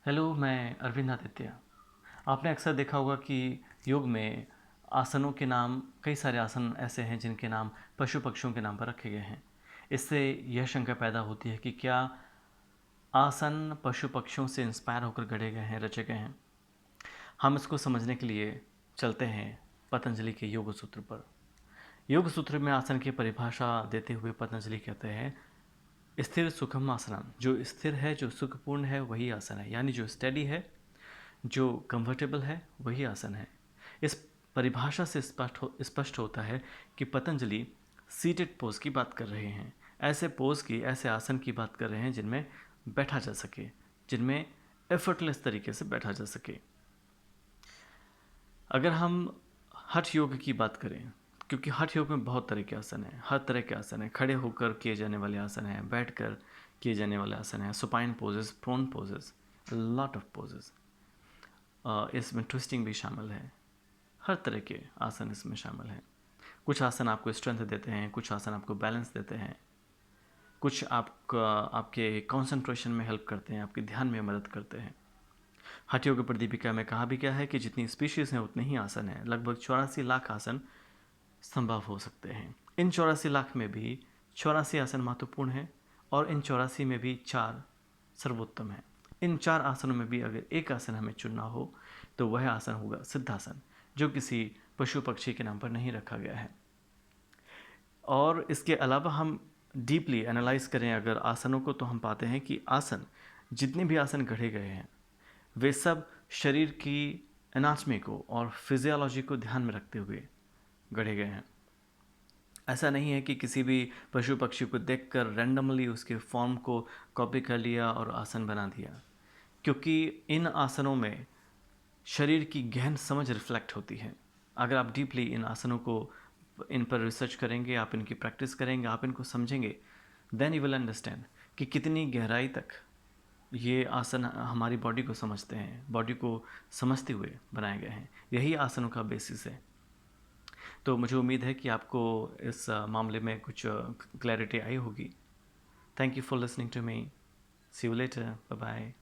Hello, मैं अरविंद आदित्य। आपने अक्सर देखा होगा कि योग में आसनों के नाम, कई सारे आसन ऐसे हैं जिनके नाम पशु पक्षियों के नाम पर रखे गए हैं। इससे यह शंका पैदा होती है कि क्या आसन पशु पक्षियों से इंस्पायर होकर गढ़े गए हैं, रचे गए हैं। हम इसको समझने के लिए चलते हैं पतंजलि के योग सूत्र पर। योग सूत्र में आसन की परिभाषा देते हुए पतंजलि कहते हैं, स्थिर सुखम आसनम। जो स्थिर है, जो सुखपूर्ण है, वही आसन है। यानी जो स्टेडी है, जो कंफर्टेबल है, वही आसन है। इस परिभाषा से स्पष्ट होता है कि पतंजलि सीटेड पोज की बात कर रहे हैं। ऐसे पोज की, ऐसे आसन की बात कर रहे हैं जिनमें बैठा जा सके, जिनमें एफर्टलेस तरीके से बैठा जा सके। अगर हम हठ योग की बात करें, क्योंकि हठ योग में बहुत तरह के आसन हैं, हर तरह के आसन हैं। खड़े होकर किए जाने वाले आसन हैं, बैठकर किए जाने वाले आसन हैं, supine poses, prone poses, lot of poses. इसमें ट्विस्टिंग भी शामिल है। हर तरह के आसन इसमें शामिल हैं। कुछ आसन आपको स्ट्रेंथ देते हैं, कुछ आसन आपको बैलेंस देते हैं, कुछ आपके कंसंट्रेशन में हेल्प करते हैं, आपके ध्यान में मदद करते हैं। हठ योग प्रदीपिका में कहा भी क्या है कि जितनी स्पीशीज़ हैं उतने ही आसन हैं। लगभग 84 लाख आसन संभव हो सकते हैं। इन 84 लाख में भी 84 आसन महत्वपूर्ण हैं और इन 84 में भी 4 सर्वोत्तम हैं। इन 4 आसनों में भी अगर एक आसन हमें चुनना हो तो वह आसन होगा सिद्धासन, जो किसी पशु पक्षी के नाम पर नहीं रखा गया है। और इसके अलावा हम डीपली एनालाइज करें अगर आसनों को, तो हम पाते हैं कि आसन, जितने भी आसन गढ़े गए हैं, वे सब शरीर की एनाटमी को और फिजियोलॉजी को ध्यान में रखते हुए गढ़े गए हैं। ऐसा नहीं है कि किसी भी पशु पक्षी को देखकर रैंडमली उसके फॉर्म को कॉपी कर लिया और आसन बना दिया, क्योंकि इन आसनों में शरीर की गहन समझ रिफ्लेक्ट होती है। अगर आप डीपली इन आसनों को, इन पर रिसर्च करेंगे, आप इनकी प्रैक्टिस करेंगे, आप इनको समझेंगे, देन यू विल अंडरस्टैंड कि कितनी गहराई तक ये आसन हमारी बॉडी को समझते हैं, बॉडी को समझते हुए बनाए गए हैं। यही आसनों का बेसिस है। तो मुझे उम्मीद है कि आपको इस मामले में कुछ क्लैरिटी आई होगी। Thank you for listening to me. See you later. Bye bye.